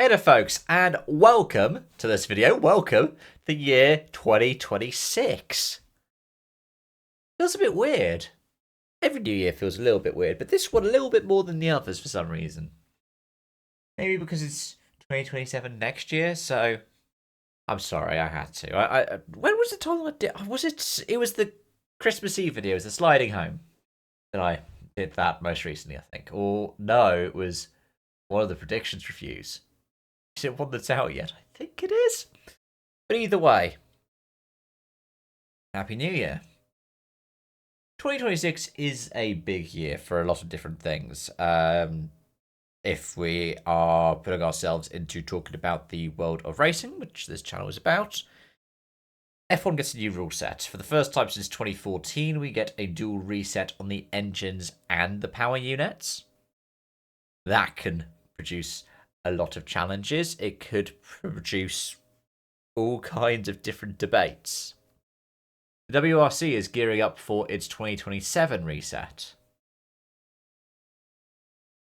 Hey there folks, and welcome to this video. Welcome to the year 2026. Feels a bit weird. Every new year feels a little bit weird, but this one a little bit more than the others for some reason. Maybe because it's 2027 next year, so I'm sorry, I had to. When was the time I did? Was it? It was the Christmas Eve video, it was the sliding home that I did that most recently, I think. Or no, it was one of the predictions reviews. Is it one that's out yet? I think it is. But either way, Happy New Year. 2026 is a big year for a lot of different things. If we are putting ourselves into talking about the world of racing, which this channel is about, F1 gets a new rule set. For the first time since 2014, we get a dual reset on the engines and the power units. That can produce a lot of challenges. It could produce all kinds of different debates. The WRC is gearing up for its 2027 reset.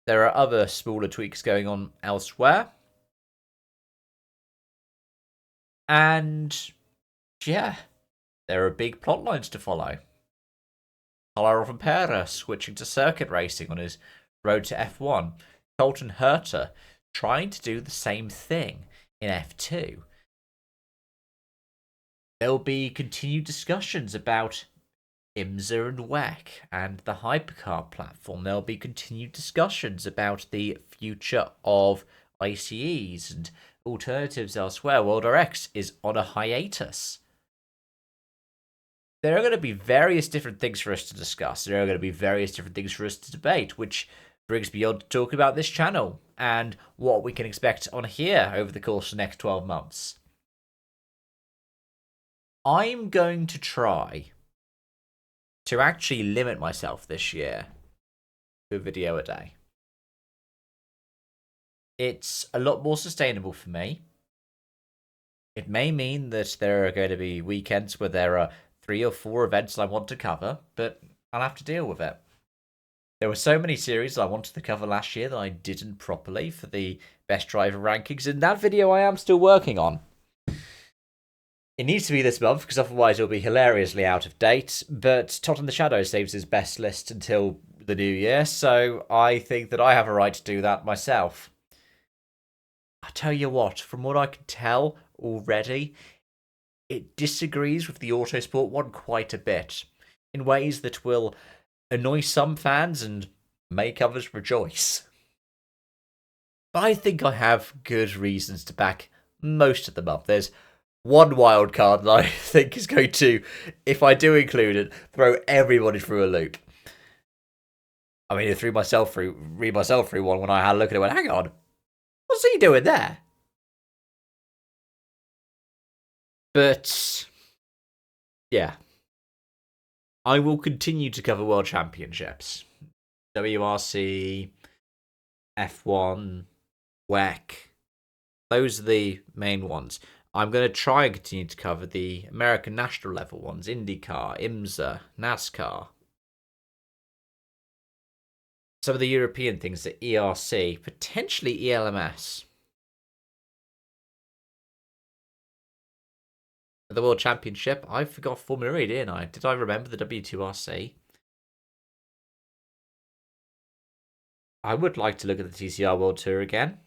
There are other smaller tweaks going on elsewhere. And yeah, there are big plot lines to follow. Carlo Rovanpera switching to circuit racing on his road to F1. Colton Herta trying to do the same thing in F2. There'll be continued discussions about IMSA and WEC and the hypercar platform. There'll be continued discussions about the future of ICEs and alternatives elsewhere. World RX is on a hiatus. There are going to be various different things for us to discuss. There are going to be various different things for us to debate, which brings me on to talk about this channel and what we can expect on here over the course of the next 12 months. I'm going to try to actually limit myself this year to a video a day. It's a lot more sustainable for me. It may mean that there are going to be weekends where there are 3 or 4 events I want to cover, but I'll have to deal with it. There were so many series I wanted to cover last year that I didn't properly for the best driver rankings, and that video I am still working on. It needs to be this month, because otherwise it'll be hilariously out of date, but Todd in the Shadow saves his best list until the new year, so I think that I have a right to do that myself. I tell you what, from what I can tell already, it disagrees with the Autosport one quite a bit, in ways that will annoy some fans and make others rejoice. But I think I have good reasons to back most of them up. There's one wild card that I think is going to, if I do include it, throw everybody through a loop. I mean, it read myself through one when I had a look at it and went, hang on, what's he doing there? But, yeah. I will continue to cover World Championships. WRC, F1, WEC. Those are the main ones. I'm going to try and continue to cover the American national level ones. IndyCar, IMSA, NASCAR. Some of the European things, the ERC, potentially ELMS. The World Championship, I forgot Formula E, didn't I? Did I remember the W2RC? I would like to look at the TCR World Tour again.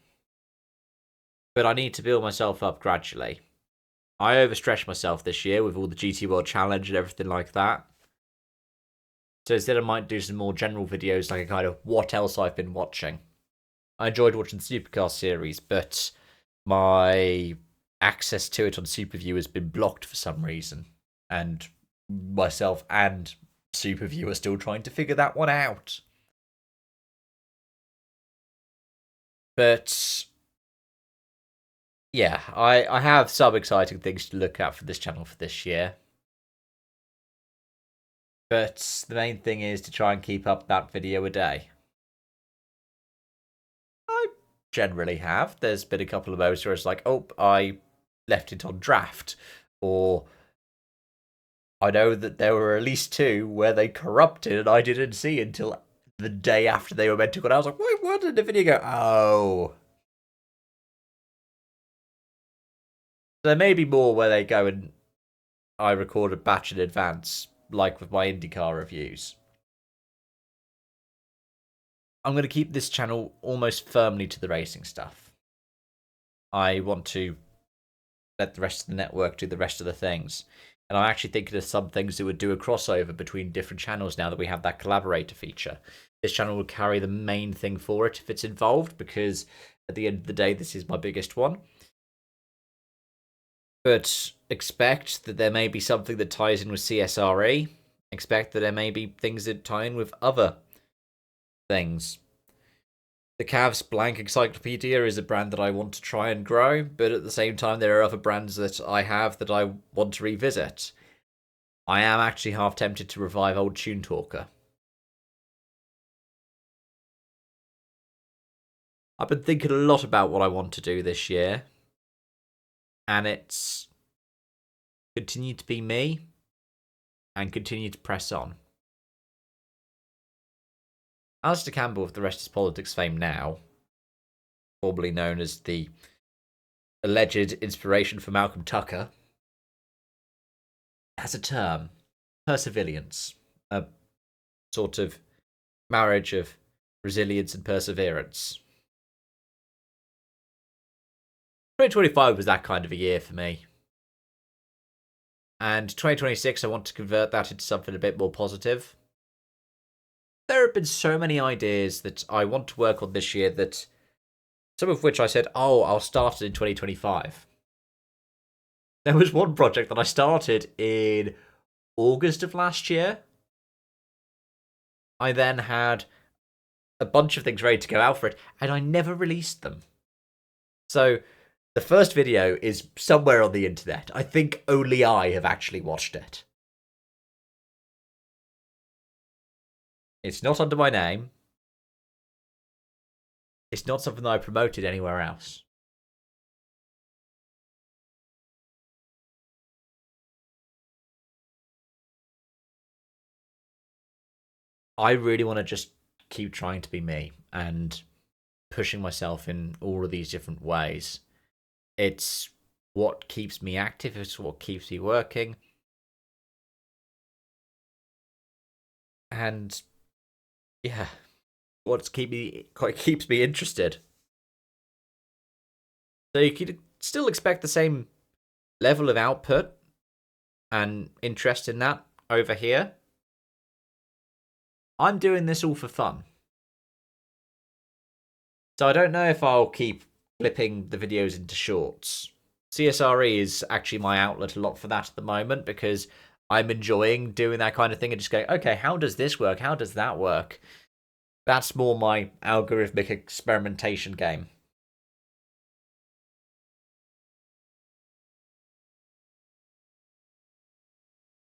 But I need to build myself up gradually. I overstretched myself this year with all the GT World Challenge and everything like that. So instead I might do some more general videos, like a kind of what else I've been watching. I enjoyed watching the Supercar series, but my access to it on Superview has been blocked for some reason. And myself and Superview are still trying to figure that one out. But yeah, I have some exciting things to look at for this channel for this year. But the main thing is to try and keep up that video a day. I generally have. There's been a couple of moments where it's like, oh, I left it on draft. Or I know that there were at least 2 where they corrupted and I didn't see until the day after they were meant to go out. I was like, why did the video go? Oh. There may be more where they go and I record a batch in advance, like with my IndyCar reviews. I'm going to keep this channel almost firmly to the racing stuff. I want to let the rest of the network do the rest of the things. And I'm actually thinking of some things that would do a crossover between different channels now that we have that collaborator feature. This channel will carry the main thing for it if it's involved, because at the end of the day, this is my biggest one. But expect that there may be something that ties in with CSRE. Expect that there may be things that tie in with other things. The Cavs Blank Encyclopedia is a brand that I want to try and grow, but at the same time, there are other brands that I have that I want to revisit. I am actually half tempted to revive old Tune Talker. I've been thinking a lot about what I want to do this year, and it's continue to be me and continue to press on. Alistair Campbell, of the Rest is Politics fame now, formerly known as the alleged inspiration for Malcolm Tucker, has a term, perseverance, a sort of marriage of resilience and perseverance. 2025 was that kind of a year for me. And 2026, I want to convert that into something a bit more positive. There have been so many ideas that I want to work on this year that some of which I said, oh, I'll start it in 2025. There was one project that I started in August of last year. I then had a bunch of things ready to go out for it, and I never released them. So the first video is somewhere on the internet. I think only I have actually watched it. It's not under my name. It's not something that I promoted anywhere else. I really want to just keep trying to be me and pushing myself in all of these different ways. It's what keeps me active. It's what keeps me working. And yeah, keeps me interested. So you could still expect the same level of output and interest in that over here. I'm doing this all for fun. So I don't know if I'll keep clipping the videos into shorts. CSRE is actually my outlet a lot for that at the moment because I'm enjoying doing that kind of thing and just going, okay, how does this work? How does that work? That's more my algorithmic experimentation game.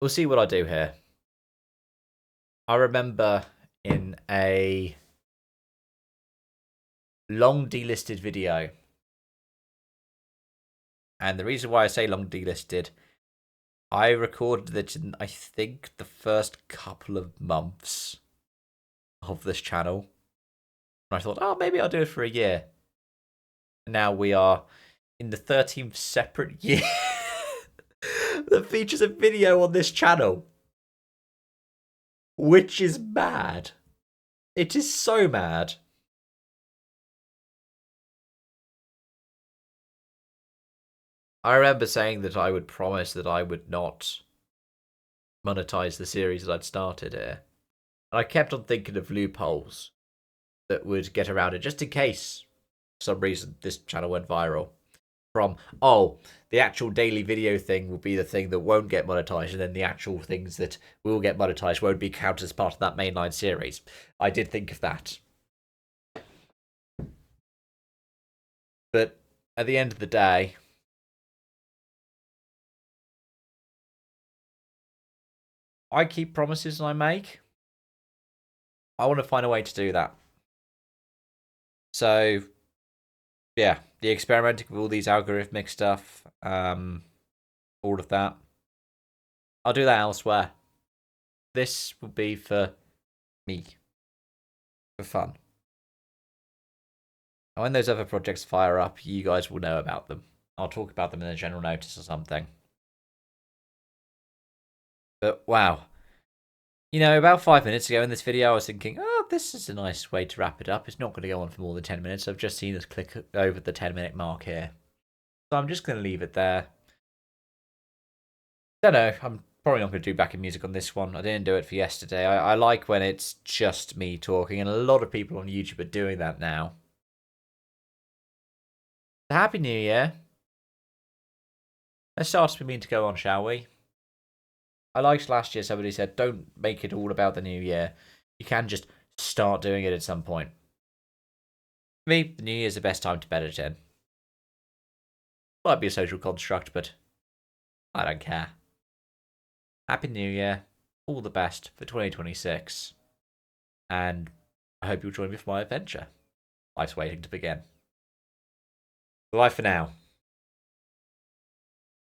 We'll see what I do here. I remember in a long delisted video, and the reason why I say long delisted, I recorded it in, I think, the first couple of months of this channel. And I thought, oh, maybe I'll do it for a year. And now we are in the 13th separate year that features a video on this channel. Which is mad. It is so mad. I remember saying that I would promise that I would not monetize the series that I'd started here. And I kept on thinking of loopholes that would get around it, just in case, for some reason, this channel went viral. From, oh, the actual daily video thing will be the thing that won't get monetized, and then the actual things that will get monetized won't be counted as part of that mainline series. I did think of that. But at the end of the day, I keep promises I make. I want to find a way to do that. So, yeah, the experimenting with all these algorithmic stuff, all of that. I'll do that elsewhere. This will be for me, for fun. And when those other projects fire up, you guys will know about them. I'll talk about them in a general notice or something. But wow. About 5 minutes ago in this video, I was thinking, oh, this is a nice way to wrap it up. It's not going to go on for more than 10 minutes. I've just seen us click over the 10-minute mark here. So I'm just going to leave it there. Don't know. I'm probably not going to do backing music on this one. I didn't do it for yesterday. I like when it's just me talking, and a lot of people on YouTube are doing that now. Happy New Year. Let's start as we mean to go on, shall we? I liked last year somebody said, don't make it all about the new year. You can just start doing it at some point. For me, the new year is the best time to bed it in. Might be a social construct, but I don't care. Happy New Year. All the best for 2026. And I hope you'll join me for my adventure. Life's waiting to begin. Bye for now.